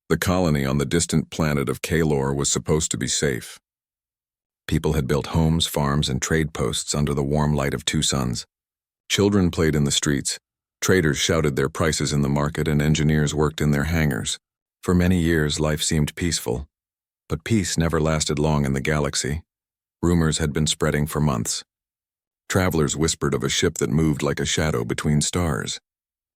The colony on the distant planet of Kalor was supposed to be safe. People had built homes, farms, and trade posts under the warm light of two suns. Children played in the streets, traders shouted their prices in the market, and engineers worked in their hangars. For many years, life seemed peaceful. But peace never lasted long in the galaxy. Rumors had been spreading for months. Travelers whispered of a ship that moved like a shadow between stars.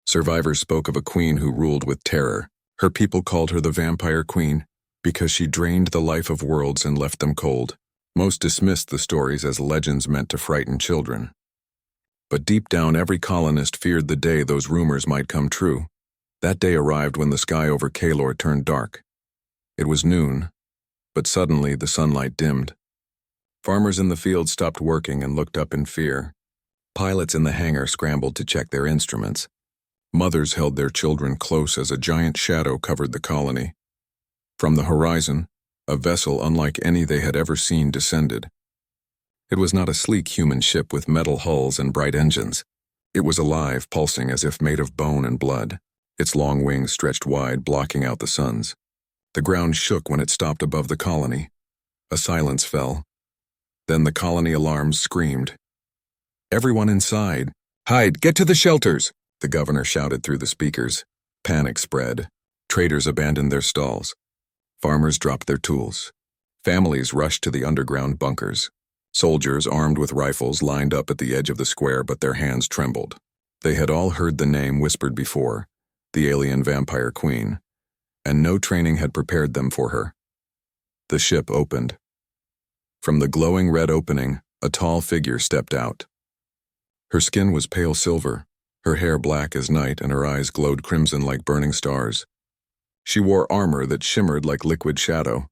Survivors spoke of a queen who ruled with terror. Her people called her the Vampire Queen because she drained the life of worlds and left them cold. Most dismissed the stories as legends meant to frighten children. But deep down, every colonist feared the day those rumors might come true. That day arrived when the sky over Kalor turned dark. It was noon, but suddenly the sunlight dimmed. Farmers in the field stopped working and looked up in fear. Pilots in the hangar scrambled to check their instruments. Mothers held their children close as a giant shadow covered the colony. From the horizon, a vessel unlike any they had ever seen descended. It was not a sleek human ship with metal hulls and bright engines. It was alive, pulsing as if made of bone and blood. Its long wings stretched wide, blocking out the suns. The ground shook when it stopped above the colony. A silence fell. Then the colony alarms screamed. "Everyone inside! Hide! Get to the shelters!" the governor shouted through the speakers. Panic spread. Traders abandoned their stalls. Farmers dropped their tools. Families rushed to the underground bunkers. Soldiers armed with rifles lined up at the edge of the square, but their hands trembled. They had all heard the name whispered before, the alien Vampire Queen, and no training had prepared them for her. The ship opened. From the glowing red opening, a tall figure stepped out. Her skin was pale silver, her hair black as night, and her eyes glowed crimson like burning stars. She wore armor that shimmered like liquid shadow,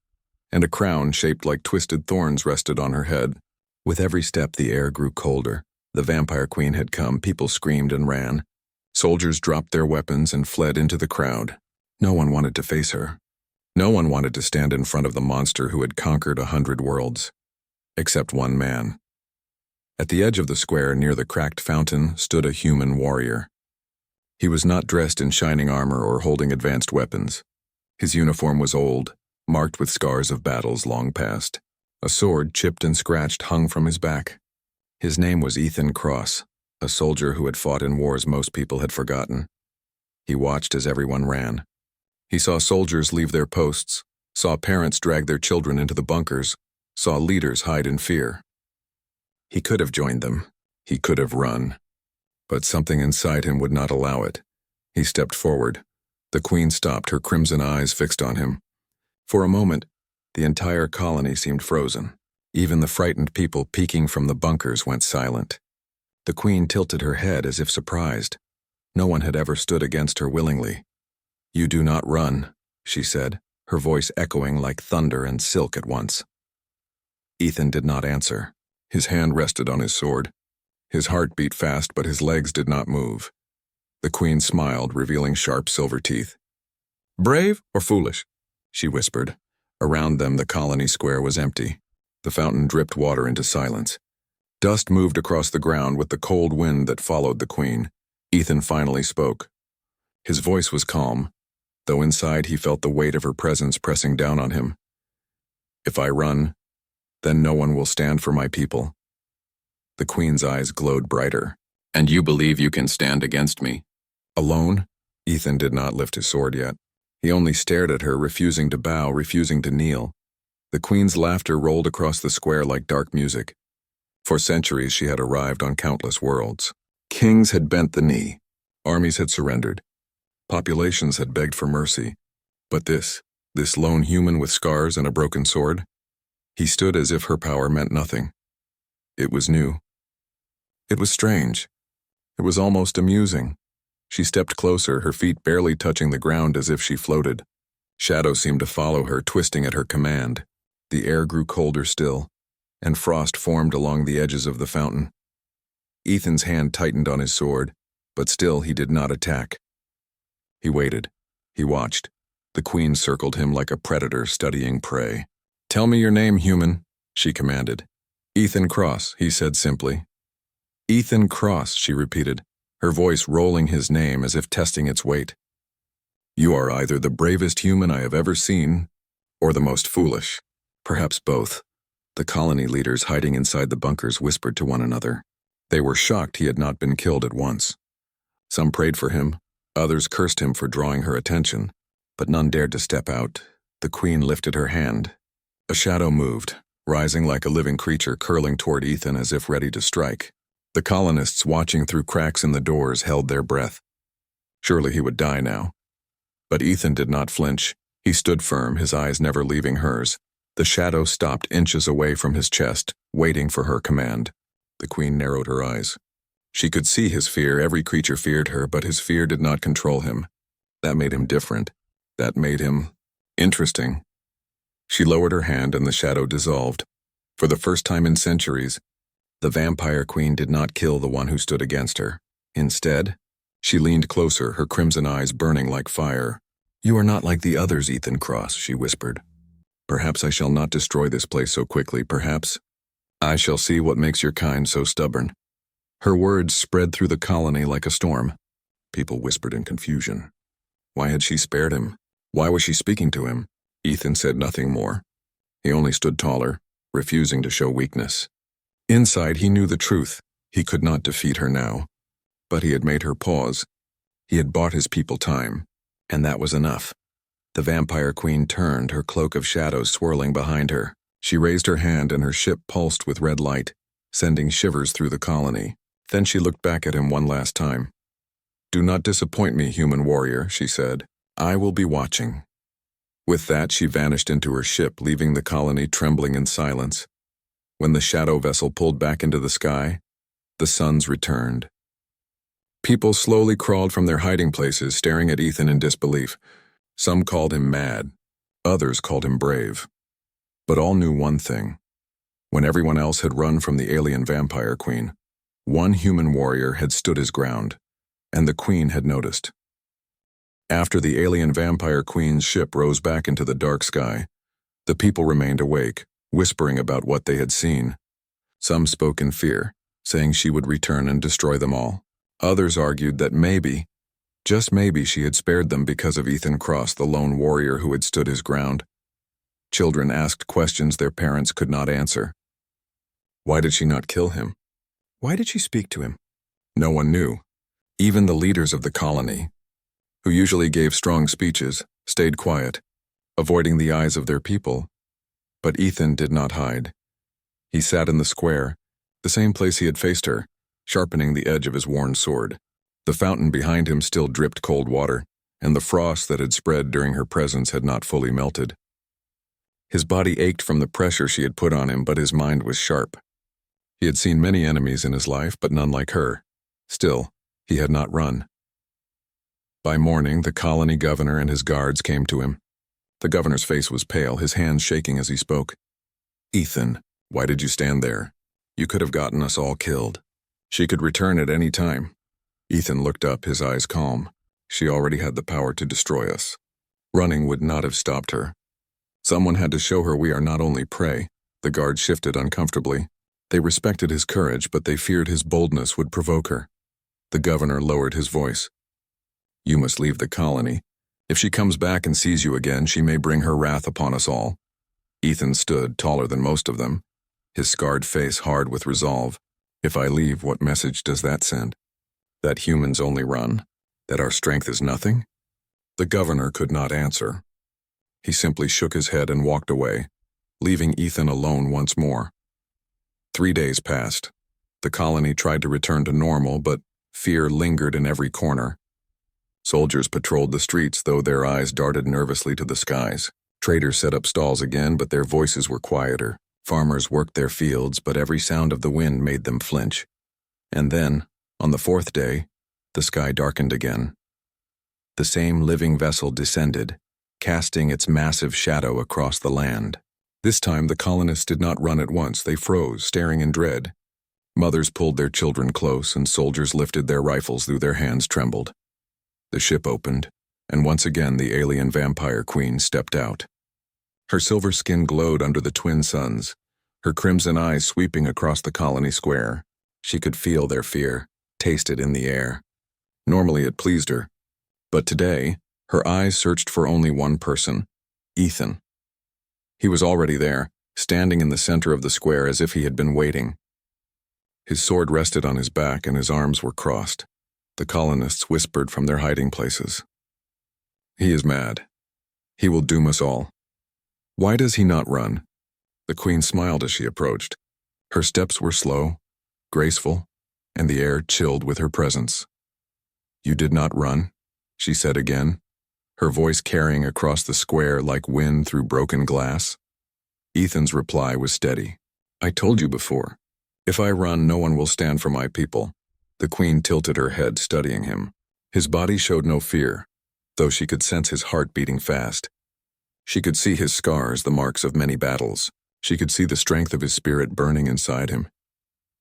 and a crown shaped like twisted thorns rested on her head. With every step, the air grew colder. The Vampire Queen had come. People screamed and ran. Soldiers dropped their weapons and fled into the crowd. No one wanted to face her. No one wanted to stand in front of the monster who had conquered 100 worlds. Except one man. At the edge of the square, near the cracked fountain, stood a human warrior. He was not dressed in shining armor or holding advanced weapons. His uniform was old, marked with scars of battles long past. A sword, chipped and scratched, hung from his back. His name was Ethan Cross, a soldier who had fought in wars most people had forgotten. He watched as everyone ran. He saw soldiers leave their posts, saw parents drag their children into the bunkers, saw leaders hide in fear. He could have joined them. He could have run. But something inside him would not allow it. He stepped forward. The Queen stopped, her crimson eyes fixed on him. For a moment, the entire colony seemed frozen. Even the frightened people peeking from the bunkers went silent. The Queen tilted her head as if surprised. No one had ever stood against her willingly. "You do not run," she said, her voice echoing like thunder and silk at once. Ethan did not answer. His hand rested on his sword. His heart beat fast, but his legs did not move. The Queen smiled, revealing sharp silver teeth. "Brave or foolish?" she whispered. Around them, the colony square was empty. The fountain dripped water into silence. Dust moved across the ground with the cold wind that followed the Queen. Ethan finally spoke. His voice was calm, though inside he felt the weight of her presence pressing down on him. "If I run, then no one will stand for my people." The Queen's eyes glowed brighter. "And you believe you can stand against me?" Alone? Ethan did not lift his sword yet. He only stared at her, refusing to bow, refusing to kneel. The Queen's laughter rolled across the square like dark music. For centuries she had arrived on countless worlds. Kings had bent the knee. Armies had surrendered. Populations had begged for mercy. But this lone human with scars and a broken sword? He stood as if her power meant nothing. It was new. It was strange. It was almost amusing. She stepped closer, her feet barely touching the ground as if she floated. Shadows seemed to follow her, twisting at her command. The air grew colder still, and frost formed along the edges of the fountain. Ethan's hand tightened on his sword, but still he did not attack. He waited. He watched. The Queen circled him like a predator studying prey. "Tell me your name, human," she commanded. "Ethan Cross," he said simply. "Ethan Cross," she repeated, her voice rolling his name as if testing its weight. You are either the bravest human I have ever seen, or the most foolish. Perhaps both. The colony leaders hiding inside the bunkers whispered to one another. They were shocked he had not been killed at once. Some prayed for him, others cursed him for drawing her attention, but none dared to step out. The queen lifted her hand. A shadow moved, rising like a living creature, curling toward Ethan as if ready to strike. The colonists watching through cracks in the doors held their breath. Surely he would die now. But Ethan did not flinch. He stood firm, his eyes never leaving hers. The shadow stopped inches away from his chest, waiting for her command. The queen narrowed her eyes. She could see his fear. Every creature feared her, but his fear did not control him. That made him different. That made him interesting. She lowered her hand and the shadow dissolved. For the first time in centuries, the vampire queen did not kill the one who stood against her. Instead, she leaned closer, her crimson eyes burning like fire. "You are not like the others, Ethan Cross," she whispered. "Perhaps I shall not destroy this place so quickly. Perhaps I shall see what makes your kind so stubborn." Her words spread through the colony like a storm. People whispered in confusion. Why had she spared him? Why was she speaking to him? Ethan said nothing more. He only stood taller, refusing to show weakness. Inside, he knew the truth. He could not defeat her now. But he had made her pause. He had bought his people time, and that was enough. The vampire queen turned, her cloak of shadows swirling behind her. She raised her hand and her ship pulsed with red light, sending shivers through the colony. Then she looked back at him one last time. "Do not disappoint me, human warrior," she said. "I will be watching." With that, she vanished into her ship, leaving the colony trembling in silence. When the shadow vessel pulled back into the sky, the suns returned. People slowly crawled from their hiding places, staring at Ethan in disbelief. Some called him mad. Others called him brave. But all knew one thing. When everyone else had run from the alien vampire queen, one human warrior had stood his ground, and the queen had noticed. After the alien vampire queen's ship rose back into the dark sky, the people remained awake, whispering about what they had seen. Some spoke in fear, saying she would return and destroy them all. Others argued that maybe, just maybe, she had spared them because of Ethan Cross, the lone warrior who had stood his ground. Children asked questions their parents could not answer. Why did she not kill him? Why did she speak to him? No one knew. Even the leaders of the colony, who usually gave strong speeches, stayed quiet, avoiding the eyes of their people. But Ethan did not hide. He sat in the square, the same place he had faced her, sharpening the edge of his worn sword. The fountain behind him still dripped cold water, and the frost that had spread during her presence had not fully melted. His body ached from the pressure she had put on him, but his mind was sharp. He had seen many enemies in his life, but none like her. Still, he had not run. By morning, the colony governor and his guards came to him. The governor's face was pale, his hands shaking as he spoke. "Ethan, why did you stand there? You could have gotten us all killed. She could return at any time." Ethan looked up, his eyes calm. She already had the power to destroy us. Running would not have stopped her. Someone had to show her we are not only prey. The guards shifted uncomfortably. They respected his courage, but they feared his boldness would provoke her. The governor lowered his voice. "You must leave the colony. If she comes back and sees you again, she may bring her wrath upon us all." Ethan stood, taller than most of them, his scarred face hard with resolve. "If I leave, what message does that send? That humans only run? That our strength is nothing?" The governor could not answer. He simply shook his head and walked away, leaving Ethan alone once more. 3 days passed. The colony tried to return to normal, but fear lingered in every corner. Soldiers patrolled the streets, though their eyes darted nervously to the skies. Traders set up stalls again, but their voices were quieter. Farmers worked their fields, but every sound of the wind made them flinch. And then, on the 4th day, the sky darkened again. The same living vessel descended, casting its massive shadow across the land. This time the colonists did not run at once. They froze, staring in dread. Mothers pulled their children close, and soldiers lifted their rifles though their hands trembled. The ship opened, and once again the alien vampire queen stepped out. Her silver skin glowed under the twin suns, her crimson eyes sweeping across the colony square. She could feel their fear, taste it in the air. Normally it pleased her, but today, Her eyes searched for only one person, Ethan. He was already there, standing in the center of the square as if he had been waiting. His sword rested on his back and his arms were crossed. The colonists whispered from their hiding places. He is mad. He will doom us all. Why does he not run? The queen smiled as she approached. Her steps were slow, graceful, and the air chilled with her presence. You did not run, she said again, her voice carrying across the square like wind through broken glass. Ethan's reply was steady. I told you before. If I run, no one will stand for my people. The queen tilted her head, studying him. His body showed no fear, though she could sense his heart beating fast. She could see his scars, the marks of many battles. She could see the strength of his spirit burning inside him.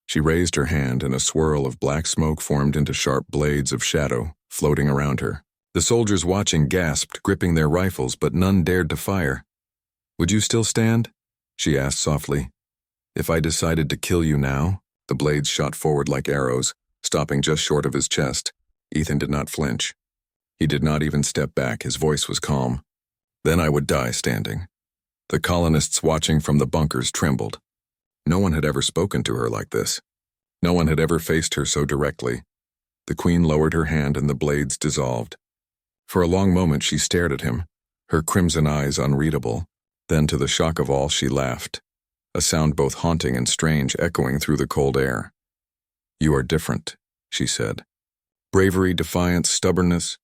She raised her hand, and a swirl of black smoke formed into sharp blades of shadow, floating around her. The soldiers watching gasped, gripping their rifles, but none dared to fire. Would you still stand? She asked softly. If I decided to kill you now? The blades shot forward like arrows, stopping just short of his chest. Ethan did not flinch. He did not even step back. His voice was calm. Then I would die standing. The colonists watching from the bunkers trembled. No one had ever spoken to her like this. No one had ever faced her so directly. The queen lowered her hand and the blades dissolved. For a long moment she stared at him, her crimson eyes unreadable. Then, to the shock of all, she laughed, a sound both haunting and strange echoing through the cold air. You are different, she said. Bravery, defiance, stubbornness,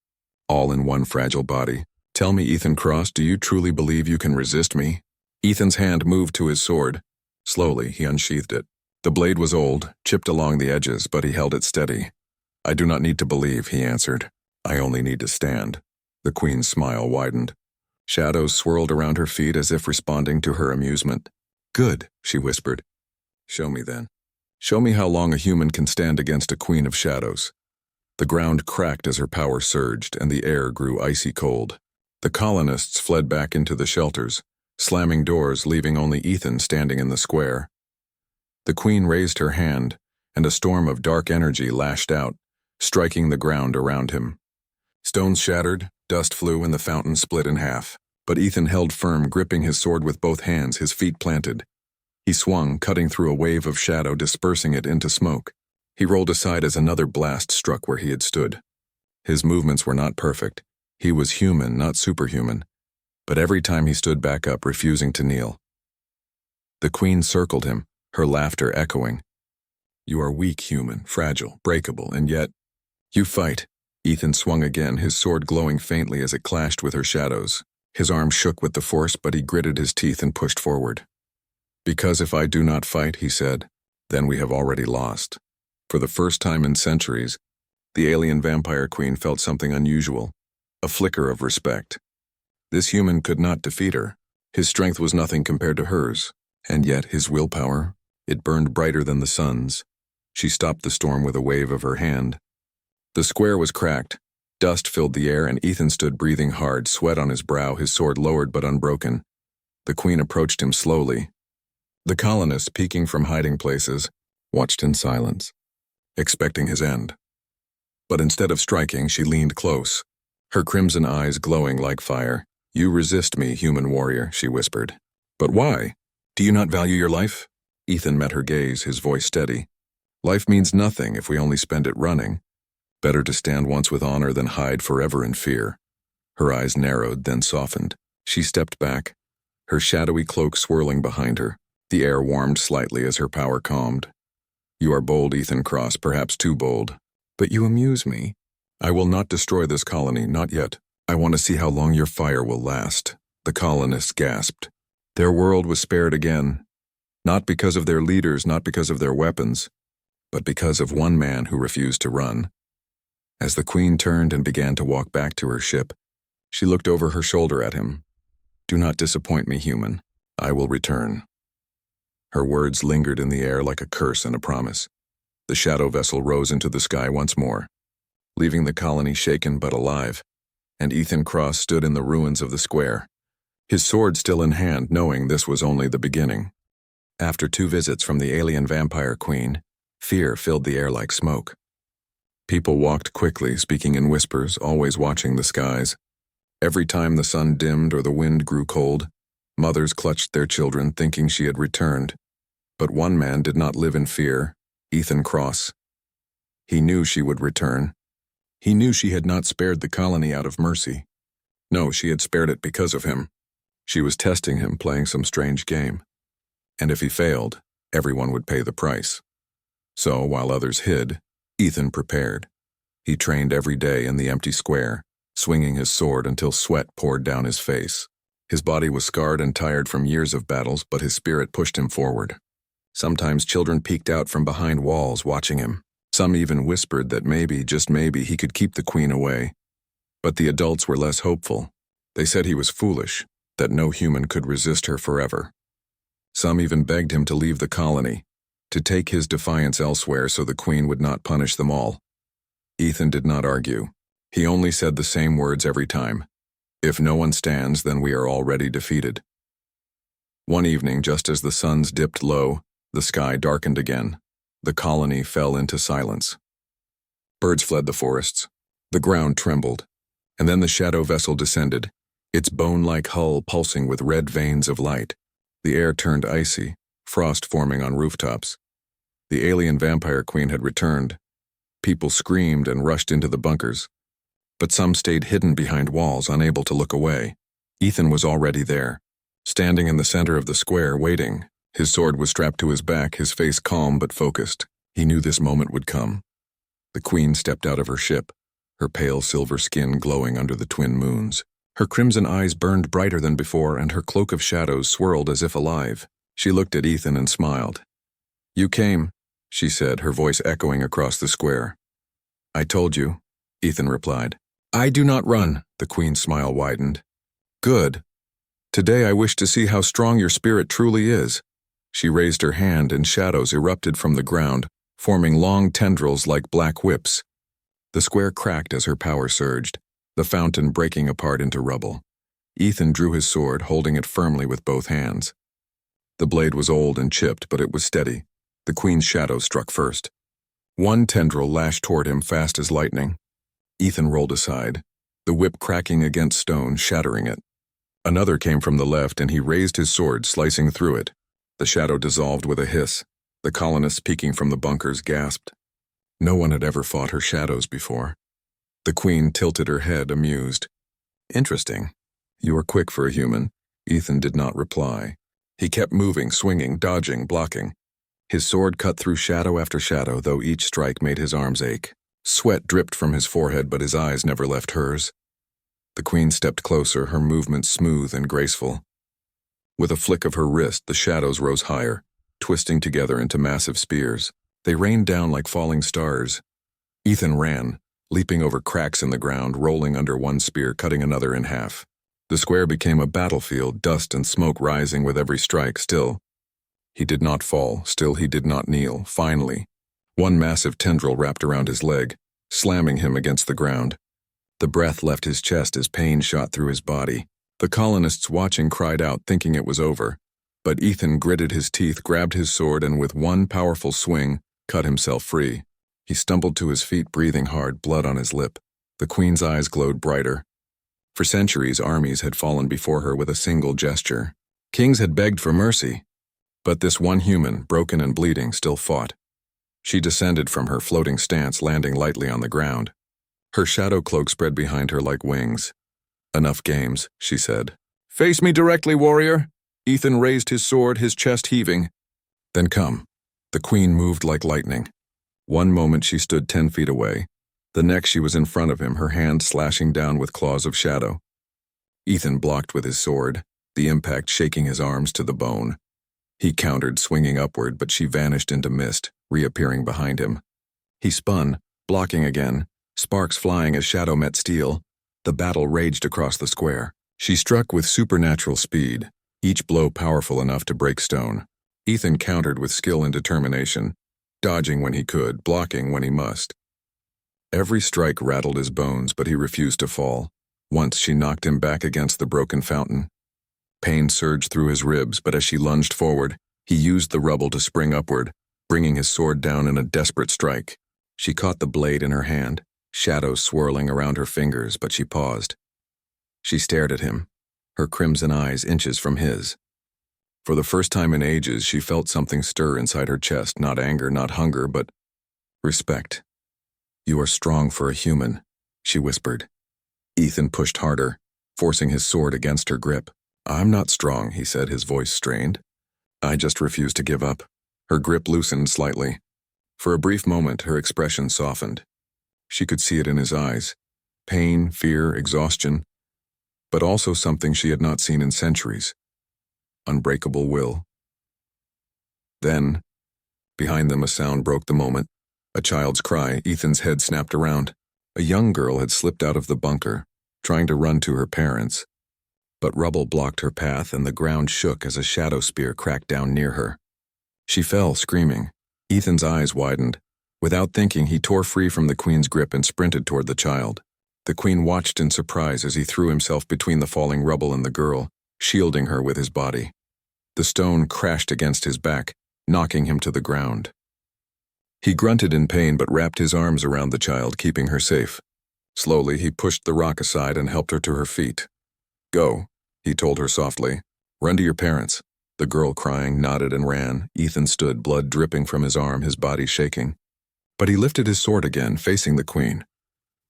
all in one fragile body. Tell me, Ethan Cross, do you truly believe you can resist me? Ethan's hand moved to his sword. Slowly, he unsheathed it. The blade was old, chipped along the edges, but he held it steady. I do not need to believe, he answered. I only need to stand. The queen's smile widened. Shadows swirled around her feet as if responding to her amusement. Good, she whispered. Show me then. Show me how long a human can stand against a queen of shadows. The ground cracked as her power surged, and the air grew icy cold. The colonists fled back into the shelters, slamming doors, leaving only Ethan standing in the square. The queen raised her hand, and a storm of dark energy lashed out, striking the ground around him. Stones shattered, dust flew, and the fountain split in half. But Ethan held firm, gripping his sword with both hands, his feet planted. He swung, cutting through a wave of shadow, dispersing it into smoke. He rolled aside as another blast struck where he had stood. His movements were not perfect. He was human, not superhuman. But every time he stood back up, refusing to kneel. The queen circled him, her laughter echoing. You are weak, human, fragile, breakable, and yet you fight. Ethan swung again, his sword glowing faintly as it clashed with her shadows. His arm shook with the force, but he gritted his teeth and pushed forward. Because if I do not fight, he said, then we have already lost. For the first time in centuries, the alien vampire queen felt something unusual, a flicker of respect. This human could not defeat her. His strength was nothing compared to hers, and yet his willpower, it burned brighter than the sun's. She stopped the storm with a wave of her hand. The square was cracked. Dust filled the air, and Ethan stood breathing hard, sweat on his brow, his sword lowered but unbroken. The queen approached him slowly. The colonists, peeking from hiding places, watched in silence, expecting his end. But instead of striking, she leaned close, her crimson eyes glowing like fire. You resist me, human warrior, she whispered. But why? Do you not value your life? Ethan met her gaze, his voice steady. Life means nothing if we only spend it running. Better to stand once with honor than hide forever in fear. Her eyes narrowed, then softened. She stepped back, her shadowy cloak swirling behind her. The air warmed slightly as her power calmed. You are bold, Ethan Cross, perhaps too bold. But you amuse me. I will not destroy this colony, not yet. I want to see how long your fire will last. The colonists gasped. Their world was spared again. Not because of their leaders, not because of their weapons, but because of one man who refused to run. As the queen turned and began to walk back to her ship, she looked over her shoulder at him. Do not disappoint me, human. I will return. Her words lingered in the air like a curse and a promise. The shadow vessel rose into the sky once more, leaving the colony shaken but alive, and Ethan Cross stood in the ruins of the square, his sword still in hand, knowing this was only the beginning. After 2 visits from the alien vampire queen, fear filled the air like smoke. People walked quickly, speaking in whispers, always watching the skies. Every time the sun dimmed or the wind grew cold, mothers clutched their children thinking she had returned. But one man did not live in fear, Ethan Cross. He knew she would return. He knew she had not spared the colony out of mercy. No, she had spared it because of him. She was testing him, playing some strange game. And if he failed, everyone would pay the price. So, while others hid, Ethan prepared. He trained every day in the empty square, swinging his sword until sweat poured down his face. His body was scarred and tired from years of battles, but his spirit pushed him forward. Sometimes children peeked out from behind walls watching him. Some even whispered that maybe, just maybe, he could keep the queen away. But the adults were less hopeful. They said he was foolish, that no human could resist her forever. Some even begged him to leave the colony, to take his defiance elsewhere so the queen would not punish them all. Ethan did not argue. He only said the same words every time. If no one stands, then we are already defeated. One evening, just as the suns dipped low, the sky darkened again. The colony fell into silence. Birds fled the forests. The ground trembled. And then the shadow vessel descended, its bone-like hull pulsing with red veins of light. The air turned icy, frost forming on rooftops. The alien vampire queen had returned. People screamed and rushed into the bunkers. But some stayed hidden behind walls, unable to look away. Ethan was already there, standing in the center of the square, waiting. His sword was strapped to his back, his face calm but focused. He knew this moment would come. The queen stepped out of her ship, her pale silver skin glowing under the twin moons. Her crimson eyes burned brighter than before, and her cloak of shadows swirled as if alive. She looked at Ethan and smiled. "You came," she said, her voice echoing across the square. "I told you," Ethan replied. "I do not run," the queen's smile widened. "Good. Today I wish to see how strong your spirit truly is." She raised her hand and shadows erupted from the ground, forming long tendrils like black whips. The square cracked as her power surged, the fountain breaking apart into rubble. Ethan drew his sword, holding it firmly with both hands. The blade was old and chipped, but it was steady. The queen's shadow struck first. One tendril lashed toward him fast as lightning. Ethan rolled aside, the whip cracking against stone, shattering it. Another came from the left, and he raised his sword, slicing through it. The shadow dissolved with a hiss. The colonists peeking from the bunkers gasped. No one had ever fought her shadows before. The queen tilted her head, amused. "Interesting. You are quick for a human." Ethan did not reply. He kept moving, swinging, dodging, blocking. His sword cut through shadow after shadow, though each strike made his arms ache. Sweat dripped from his forehead, but his eyes never left hers. The queen stepped closer, her movements smooth and graceful. With a flick of her wrist, the shadows rose higher, twisting together into massive spears. They rained down like falling stars. Ethan ran, leaping over cracks in the ground, rolling under one spear, cutting another in half. The square became a battlefield, dust and smoke rising with every strike. Still, he did not fall. Still, he did not kneel. Finally, one massive tendril wrapped around his leg, slamming him against the ground. The breath left his chest as pain shot through his body. The colonists watching cried out, thinking it was over. But Ethan gritted his teeth, grabbed his sword, and with one powerful swing, cut himself free. He stumbled to his feet, breathing hard, blood on his lip. The queen's eyes glowed brighter. For centuries, armies had fallen before her with a single gesture. Kings had begged for mercy. But this one human, broken and bleeding, still fought. She descended from her floating stance, landing lightly on the ground. Her shadow cloak spread behind her like wings. "Enough games," she said. "Face me directly, warrior." Ethan raised his sword, his chest heaving. "Then come." The queen moved like lightning. One moment she stood 10 feet away. The next she was in front of him, her hand slashing down with claws of shadow. Ethan blocked with his sword, the impact shaking his arms to the bone. He countered, swinging upward, but she vanished into mist, reappearing behind him. He spun, blocking again, sparks flying as shadow met steel. The battle raged across the square. She struck with supernatural speed, each blow powerful enough to break stone. Ethan countered with skill and determination, dodging when he could, blocking when he must. Every strike rattled his bones, but he refused to fall. Once she knocked him back against the broken fountain. Pain surged through his ribs, but as she lunged forward, he used the rubble to spring upward, bringing his sword down in a desperate strike. She caught the blade in her hand, shadows swirling around her fingers, but she paused. She stared at him, her crimson eyes inches from his. For the first time in ages, she felt something stir inside her chest, not anger, not hunger, but respect. "You are strong for a human," she whispered. Ethan pushed harder, forcing his sword against her grip. "I'm not strong," he said, his voice strained. "I just refuse to give up." Her grip loosened slightly. For a brief moment, her expression softened. She could see it in his eyes. Pain, fear, exhaustion, but also something she had not seen in centuries. Unbreakable will. Then, behind them, a sound broke the moment. A child's cry. Ethan's head snapped around. A young girl had slipped out of the bunker, trying to run to her parents. But rubble blocked her path and the ground shook as a shadow spear cracked down near her. She fell, screaming. Ethan's eyes widened. Without thinking, he tore free from the queen's grip and sprinted toward the child. The queen watched in surprise as he threw himself between the falling rubble and the girl, shielding her with his body. The stone crashed against his back, knocking him to the ground. He grunted in pain but wrapped his arms around the child, keeping her safe. Slowly, he pushed the rock aside and helped her to her feet. "Go," he told her softly. "Run to your parents." The girl, crying, nodded and ran. Ethan stood, blood dripping from his arm, his body shaking. But he lifted his sword again, facing the queen.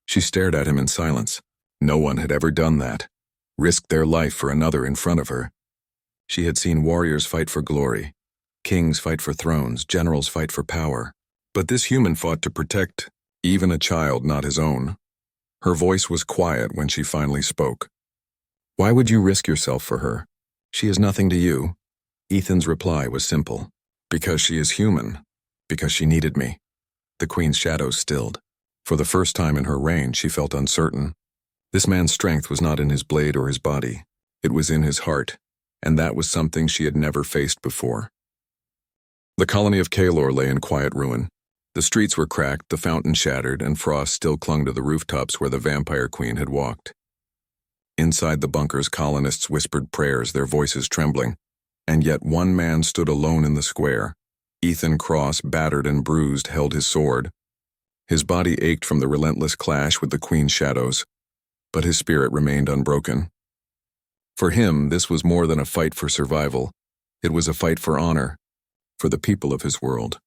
She stared at him in silence. No one had ever done that. Risked their life for another in front of her. She had seen warriors fight for glory, kings fight for thrones, generals fight for power. But this human fought to protect even a child not his own. Her voice was quiet when she finally spoke. "Why would you risk yourself for her? She is nothing to you." Ethan's reply was simple. "Because she is human. Because she needed me." The queen's shadows stilled. For the first time in her reign, she felt uncertain. This man's strength was not in his blade or his body. It was in his heart, and that was something she had never faced before. The colony of Kalor lay in quiet ruin. The streets were cracked, the fountain shattered, and frost still clung to the rooftops where the vampire queen had walked. Inside the bunkers, colonists whispered prayers, their voices trembling. And yet one man stood alone in the square. Ethan Cross, battered and bruised, held his sword. His body ached from the relentless clash with the queen's shadows, but his spirit remained unbroken. For him, this was more than a fight for survival. It was a fight for honor, for the people of his world,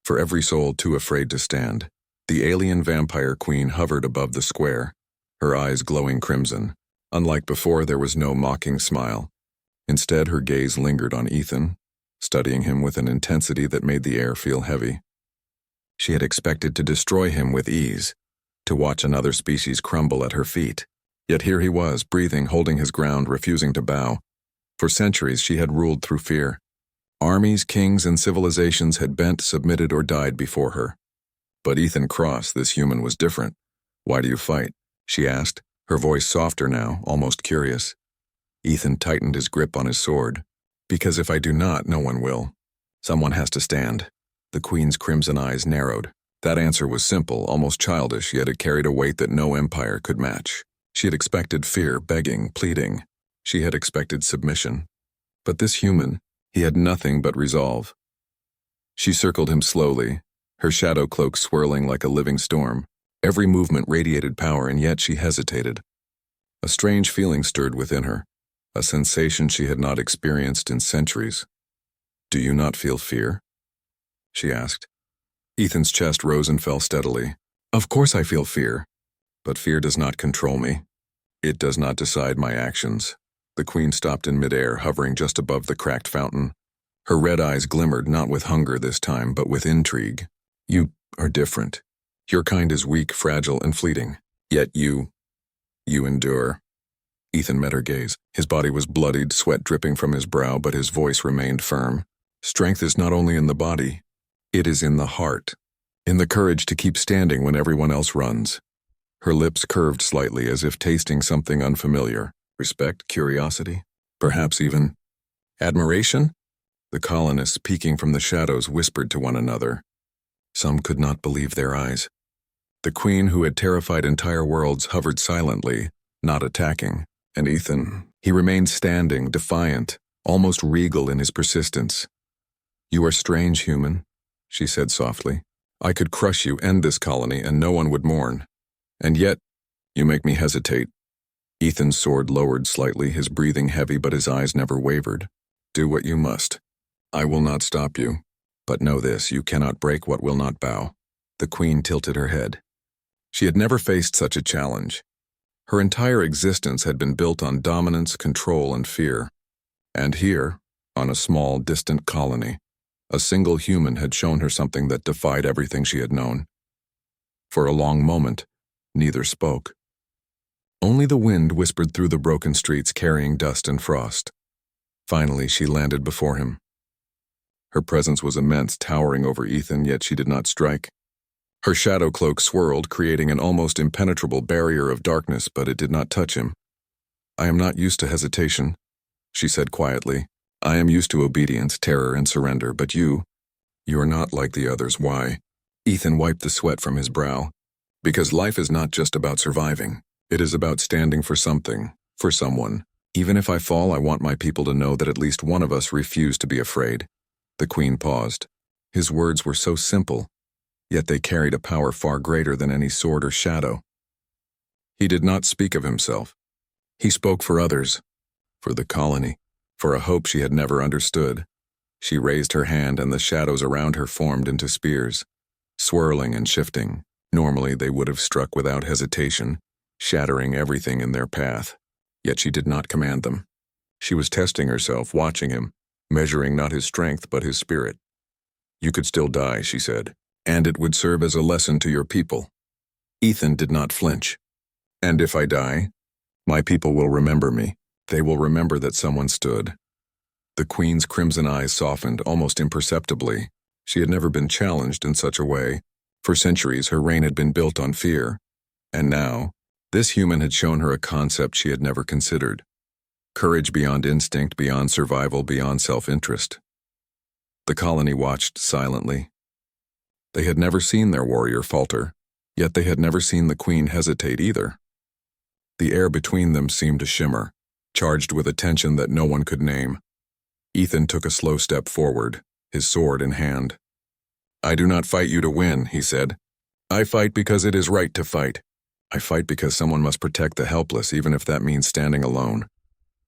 for every soul too afraid to stand. The alien vampire queen hovered above the square, her eyes glowing crimson. Unlike before, there was no mocking smile. Instead, her gaze lingered on Ethan, studying him with an intensity that made the air feel heavy. She had expected to destroy him with ease, to watch another species crumble at her feet. Yet here he was, breathing, holding his ground, refusing to bow. For centuries, she had ruled through fear. Armies, kings, and civilizations had bent, submitted, or died before her. But Ethan Cross, this human, was different. "Why do you fight?" she asked, her voice softer now, almost curious. Ethan tightened his grip on his sword. "Because if I do not, no one will. Someone has to stand." The queen's crimson eyes narrowed. That answer was simple, almost childish, yet it carried a weight that no empire could match. She had expected fear, begging, pleading. She had expected submission. But this human, he had nothing but resolve. She circled him slowly, her shadow cloak swirling like a living storm. Every movement radiated power, and yet she hesitated. A strange feeling stirred within her, a sensation she had not experienced in centuries. "Do you not feel fear?" she asked. Ethan's chest rose and fell steadily. "Of course I feel fear. But fear does not control me. It does not decide my actions." The queen stopped in midair, hovering just above the cracked fountain. Her red eyes glimmered, not with hunger this time, but with intrigue. "You are different. Your kind is weak, fragile, and fleeting. Yet you endure." Ethan met her gaze. His body was bloodied, sweat dripping from his brow, but his voice remained firm. "Strength is not only in the body, it is in the heart, in the courage to keep standing when everyone else runs." Her lips curved slightly as if tasting something unfamiliar. Respect, curiosity, perhaps even admiration? The colonists, peeking from the shadows, whispered to one another. Some could not believe their eyes. The queen, who had terrified entire worlds, hovered silently, not attacking. And Ethan, he remained standing, defiant, almost regal in his persistence. "You are strange, human," she said softly. "I could crush you, end this colony, and no one would mourn. And yet, you make me hesitate." Ethan's sword lowered slightly, his breathing heavy but his eyes never wavered. Do what you must. I will not stop you. But know this, you cannot break what will not bow. The queen tilted her head. She had never faced such a challenge. Her entire existence had been built on dominance, control, and fear. And here, on a small, distant colony, a single human had shown her something that defied everything she had known. For a long moment, neither spoke. Only the wind whispered through the broken streets carrying dust and frost. Finally, she landed before him. Her presence was immense, towering over Ethan, yet she did not strike. Her shadow cloak swirled, creating an almost impenetrable barrier of darkness, but it did not touch him. I am not used to hesitation, she said quietly. I am used to obedience, terror, and surrender, but you are not like the others. Why? Ethan wiped the sweat from his brow. Because life is not just about surviving. It is about standing for something, for someone. Even if I fall, I want my people to know that at least one of us refused to be afraid. The queen paused. His words were so simple, yet they carried a power far greater than any sword or shadow. He did not speak of himself. He spoke for others, for the colony, for a hope she had never understood. She raised her hand and the shadows around her formed into spears, swirling and shifting. Normally they would have struck without hesitation, shattering everything in their path. Yet she did not command them. She was testing herself, watching him, measuring not his strength but his spirit. You could still die, she said, and it would serve as a lesson to your people. Ethan did not flinch. And if I die, my people will remember me. They will remember that someone stood. The queen's crimson eyes softened almost imperceptibly. She had never been challenged in such a way. For centuries, her reign had been built on fear. And now, this human had shown her a concept she had never considered. Courage beyond instinct, beyond survival, beyond self-interest. The colony watched silently. They had never seen their warrior falter, yet they had never seen the queen hesitate either. The air between them seemed to shimmer, charged with a tension that no one could name. Ethan took a slow step forward, his sword in hand. I do not fight you to win, he said. I fight because it is right to fight. I fight because someone must protect the helpless, even if that means standing alone.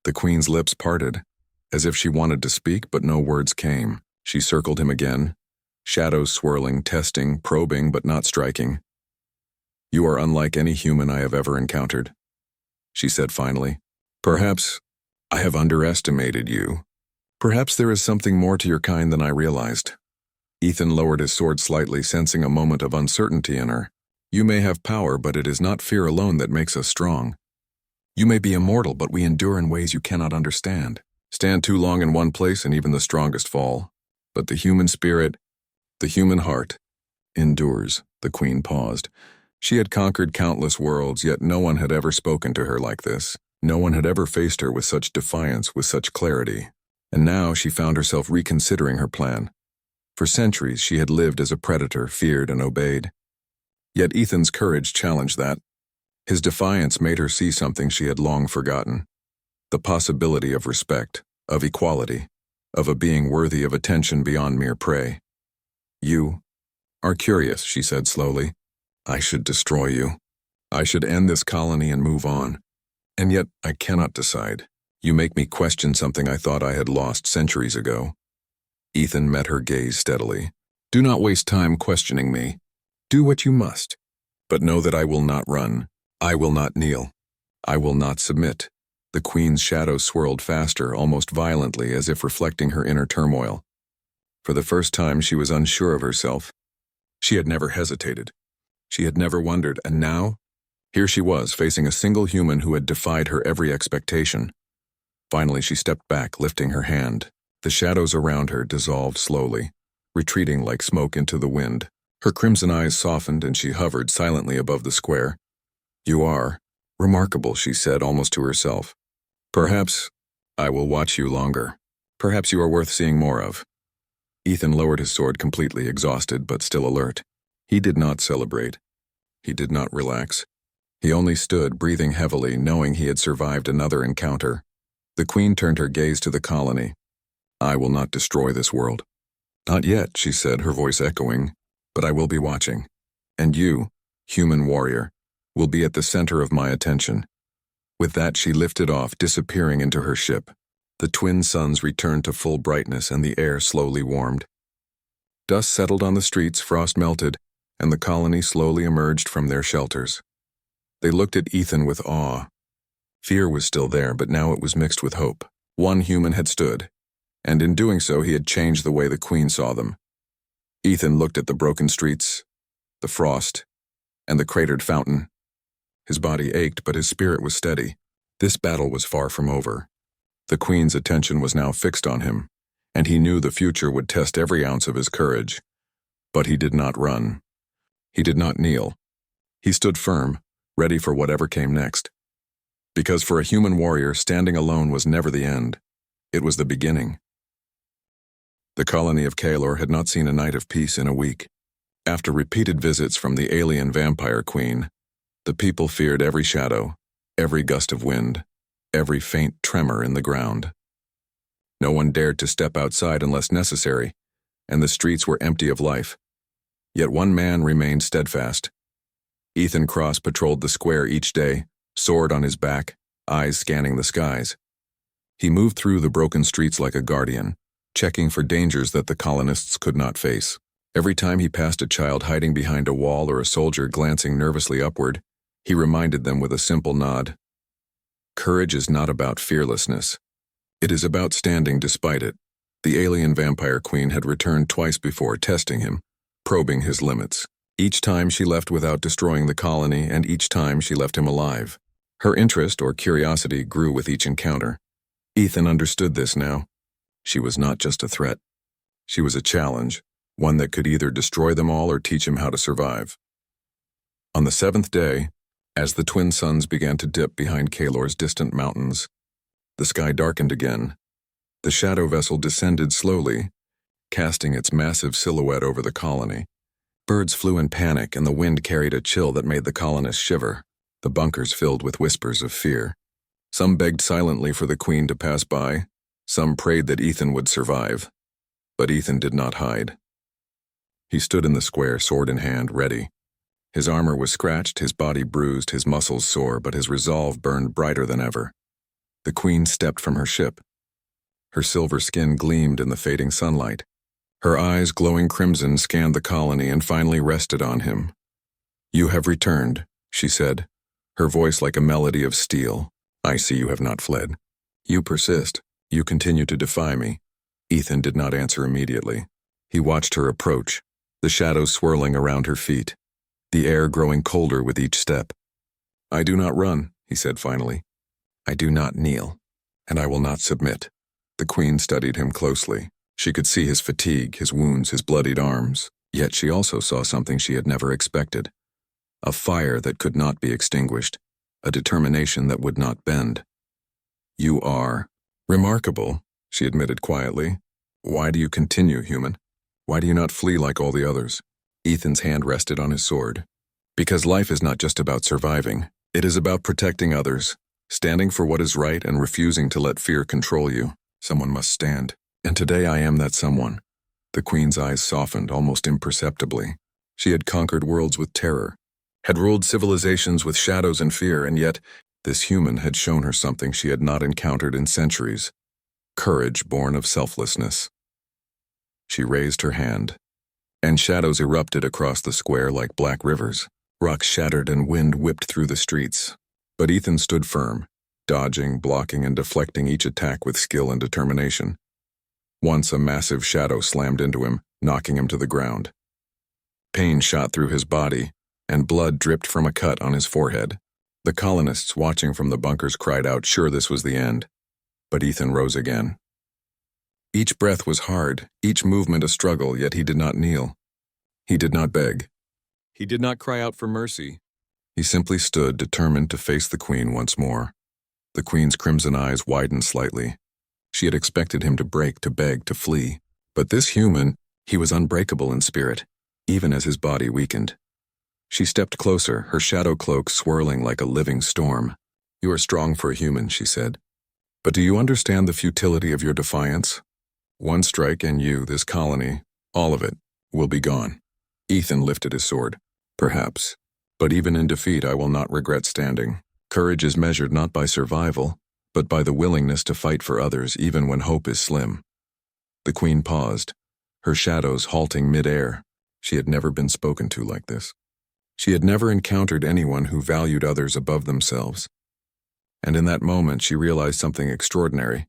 The queen's lips parted, as if she wanted to speak, but no words came. She circled him again, shadows swirling, testing, probing, but not striking. You are unlike any human I have ever encountered, she said finally. Perhaps I have underestimated you. Perhaps there is something more to your kind than I realized. Ethan lowered his sword slightly, sensing a moment of uncertainty in her. You may have power, but it is not fear alone that makes us strong. You may be immortal, but we endure in ways you cannot understand. Stand too long in one place and even the strongest fall. But the human spirit, the human heart, endures. The queen paused. She had conquered countless worlds, yet no one had ever spoken to her like this. No one had ever faced her with such defiance, with such clarity. And now she found herself reconsidering her plan. For centuries she had lived as a predator, feared and obeyed. Yet Ethan's courage challenged that. His defiance made her see something she had long forgotten. The possibility of respect, of equality, of a being worthy of attention beyond mere prey. You are curious, she said slowly. I should destroy you. I should end this colony and move on. And yet I cannot decide. You make me question something I thought I had lost centuries ago. Ethan met her gaze steadily. Do not waste time questioning me. Do what you must. But know that I will not run. I will not kneel. I will not submit. The queen's shadow swirled faster, almost violently, as if reflecting her inner turmoil. For the first time she was unsure of herself. She had never hesitated. She had never wondered, and now? Here she was, facing a single human who had defied her every expectation. Finally she stepped back, lifting her hand. The shadows around her dissolved slowly, retreating like smoke into the wind. Her crimson eyes softened and she hovered silently above the square. You are remarkable, she said, almost to herself. Perhaps I will watch you longer. Perhaps you are worth seeing more of. Ethan lowered his sword completely, exhausted but still alert. He did not celebrate. He did not relax. He only stood, breathing heavily, knowing he had survived another encounter. The queen turned her gaze to the colony. I will not destroy this world. Not yet, she said, her voice echoing, but I will be watching. And you, human warrior, will be at the center of my attention. With that, she lifted off, disappearing into her ship. The twin suns returned to full brightness and the air slowly warmed. Dust settled on the streets, frost melted, and the colony slowly emerged from their shelters. They looked at Ethan with awe. Fear was still there, but now it was mixed with hope. One human had stood, and in doing so he had changed the way the Queen saw them. Ethan looked at the broken streets, the frost, and the cratered fountain. His body ached, but his spirit was steady. This battle was far from over. The Queen's attention was now fixed on him, and he knew the future would test every ounce of his courage. But he did not run. He did not kneel. He stood firm, ready for whatever came next. Because for a human warrior, standing alone was never the end. It was the beginning. The colony of Kaelor had not seen a night of peace in a week. After repeated visits from the alien vampire queen, the people feared every shadow, every gust of wind, every faint tremor in the ground. No one dared to step outside unless necessary, and the streets were empty of life. Yet one man remained steadfast. Ethan Cross patrolled the square each day, sword on his back, eyes scanning the skies. He moved through the broken streets like a guardian, checking for dangers that the colonists could not face. Every time he passed a child hiding behind a wall or a soldier glancing nervously upward, he reminded them with a simple nod. Courage is not about fearlessness. It is about standing despite it. The alien vampire queen had returned twice before, testing him, probing his limits. Each time she left without destroying the colony, and each time she left him alive. Her interest or curiosity grew with each encounter. Ethan understood this now. She was not just a threat. She was a challenge, one that could either destroy them all or teach him how to survive. On the 7th day, as the twin suns began to dip behind Kaelor's distant mountains, the sky darkened again. The shadow vessel descended slowly, casting its massive silhouette over the colony. Birds flew in panic, and the wind carried a chill that made the colonists shiver. The bunkers filled with whispers of fear. Some begged silently for the Queen to pass by. Some prayed that Ethan would survive. But Ethan did not hide. He stood in the square, sword in hand, ready. His armor was scratched, his body bruised, his muscles sore, but his resolve burned brighter than ever. The Queen stepped from her ship. Her silver skin gleamed in the fading sunlight. Her eyes, glowing crimson, scanned the colony and finally rested on him. "You have returned," she said, her voice like a melody of steel. "I see you have not fled. You persist. You continue to defy me." Ethan did not answer immediately. He watched her approach, the shadows swirling around her feet, the air growing colder with each step. "I do not run," he said finally. "I do not kneel, and I will not submit." The Queen studied him closely. She could see his fatigue, his wounds, his bloodied arms, yet she also saw something she had never expected. A fire that could not be extinguished, a determination that would not bend. "You are remarkable," she admitted quietly. "Why do you continue, human? Why do you not flee like all the others?" Ethan's hand rested on his sword. "Because life is not just about surviving. It is about protecting others, standing for what is right and refusing to let fear control you. Someone must stand. And today I am that someone." The Queen's eyes softened almost imperceptibly. She had conquered worlds with terror, had ruled civilizations with shadows and fear, and yet this human had shown her something she had not encountered in centuries. Courage born of selflessness. She raised her hand, and shadows erupted across the square like black rivers. Rocks shattered and wind whipped through the streets. But Ethan stood firm, dodging, blocking, and deflecting each attack with skill and determination. Once a massive shadow slammed into him, knocking him to the ground. Pain shot through his body, and blood dripped from a cut on his forehead. The colonists watching from the bunkers cried out, sure this was the end. But Ethan rose again. Each breath was hard, each movement a struggle, yet he did not kneel. He did not beg. He did not cry out for mercy. He simply stood, determined to face the Queen once more. The Queen's crimson eyes widened slightly. She had expected him to break, to beg, to flee. But this human, he was unbreakable in spirit, even as his body weakened. She stepped closer, her shadow cloak swirling like a living storm. "You are strong for a human," she said. "But do you understand the futility of your defiance? One strike and you, this colony, all of it, will be gone." Ethan lifted his sword. "Perhaps. But even in defeat, I will not regret standing." Courage is measured not by survival, but by the willingness to fight for others even when hope is slim. The queen paused, her shadows halting mid-air. She had never been spoken to like this. She had never encountered anyone who valued others above themselves. And in that moment she realized something extraordinary.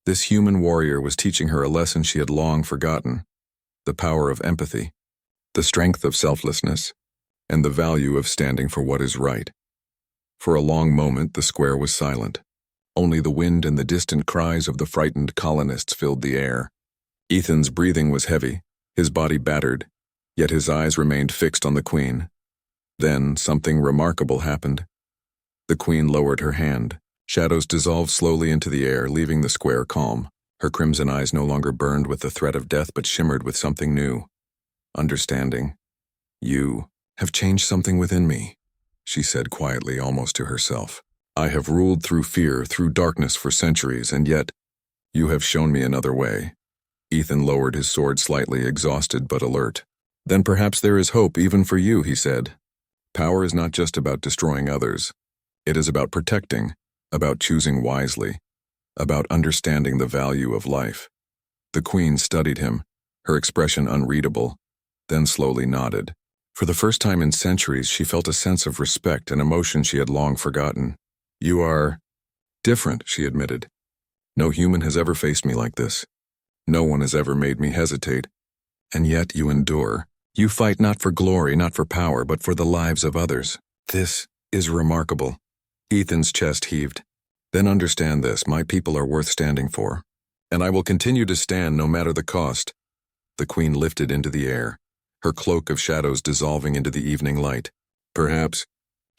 This human warrior was teaching her a lesson she had long forgotten: the power of empathy, the strength of selflessness, and the value of standing for what is right. For a long moment the square was silent. Only the wind and the distant cries of the frightened colonists filled the air. Ethan's breathing was heavy, his body battered, yet his eyes remained fixed on the queen. Then something remarkable happened. The queen lowered her hand. Shadows dissolved slowly into the air, leaving the square calm. Her crimson eyes no longer burned with the threat of death but shimmered with something new. Understanding. "You have changed something within me," she said quietly, almost to herself. "I have ruled through fear, through darkness for centuries, and yet you have shown me another way." Ethan lowered his sword slightly, exhausted but alert. "Then perhaps there is hope even for you," he said. "Power is not just about destroying others. It is about protecting, about choosing wisely, about understanding the value of life." The queen studied him, her expression unreadable, then slowly nodded. For the first time in centuries, she felt a sense of respect, an emotion she had long forgotten. "You are different," she admitted. "No human has ever faced me like this. No one has ever made me hesitate. And yet you endure. You fight not for glory, not for power, but for the lives of others. This is remarkable." Ethan's chest heaved. "Then understand this: my people are worth standing for. And I will continue to stand no matter the cost." The queen lifted into the air, her cloak of shadows dissolving into the evening light. "Perhaps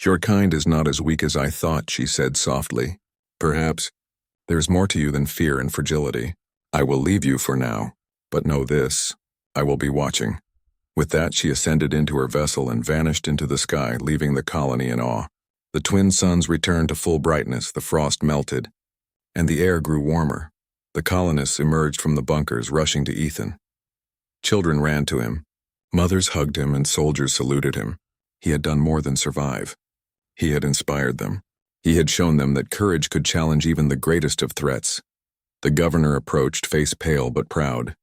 your kind is not as weak as I thought," she said softly. "Perhaps there's more to you than fear and fragility. I will leave you for now, but know this: I will be watching." With that, she ascended into her vessel and vanished into the sky, leaving the colony in awe. The twin suns returned to full brightness, the frost melted, and the air grew warmer. The colonists emerged from the bunkers, rushing to Ethan. Children ran to him. Mothers hugged him and soldiers saluted him. He had done more than survive. He had inspired them. He had shown them that courage could challenge even the greatest of threats. The governor approached, face pale but proud.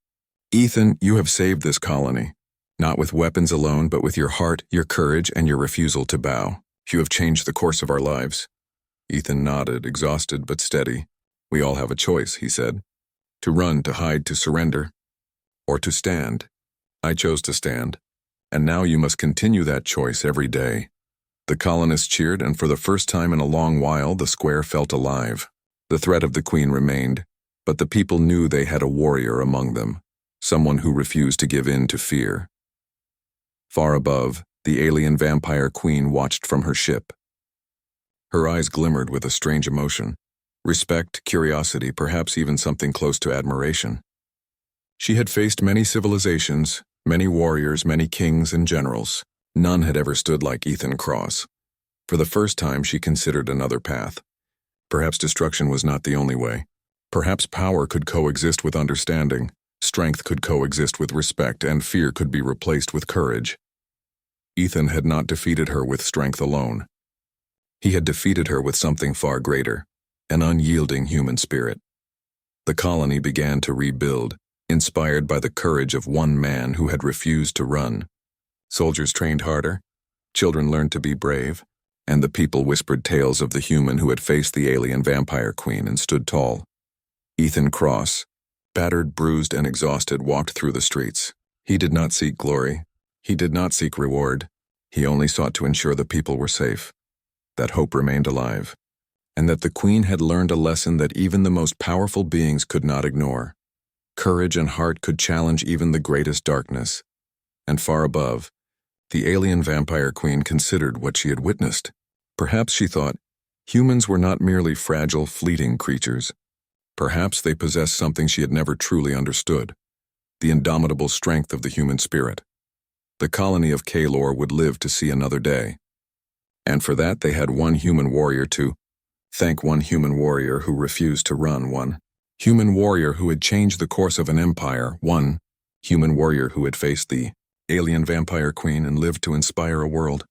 "Ethan, you have saved this colony. Not with weapons alone, but with your heart, your courage, and your refusal to bow. You have changed the course of our lives." Ethan nodded, exhausted but steady. "We all have a choice," he said. "To run, to hide, to surrender, or to stand. I chose to stand, and now you must continue that choice every day." The colonists cheered, and for the first time in a long while, the square felt alive. The threat of the queen remained, but the people knew they had a warrior among them, someone who refused to give in to fear. Far above, the alien vampire queen watched from her ship. Her eyes glimmered with a strange emotion: respect, curiosity, perhaps even something close to admiration. She had faced many civilizations, many warriors, many kings and generals. None had ever stood like Ethan Cross. For the first time, she considered another path. Perhaps destruction was not the only way. Perhaps power could coexist with understanding, strength could coexist with respect, and fear could be replaced with courage. Ethan had not defeated her with strength alone. He had defeated her with something far greater: an unyielding human spirit. The colony began to rebuild, inspired by the courage of one man who had refused to run. Soldiers trained harder, children learned to be brave, and the people whispered tales of the human who had faced the alien vampire queen and stood tall. Ethan Cross, battered, bruised, and exhausted, walked through the streets. He did not seek glory. He did not seek reward. He only sought to ensure the people were safe, that hope remained alive, and that the queen had learned a lesson that even the most powerful beings could not ignore. Courage and heart could challenge even the greatest darkness. And far above, the alien vampire queen considered what she had witnessed. Perhaps, she thought, humans were not merely fragile, fleeting creatures. Perhaps they possessed something she had never truly understood: the indomitable strength of the human spirit. The colony of Kaelor would live to see another day. And for that they had one human warrior to thank, one human warrior who refused to run, one human warrior who had changed the course of an empire, one human warrior who had faced the alien vampire queen and lived to inspire a world.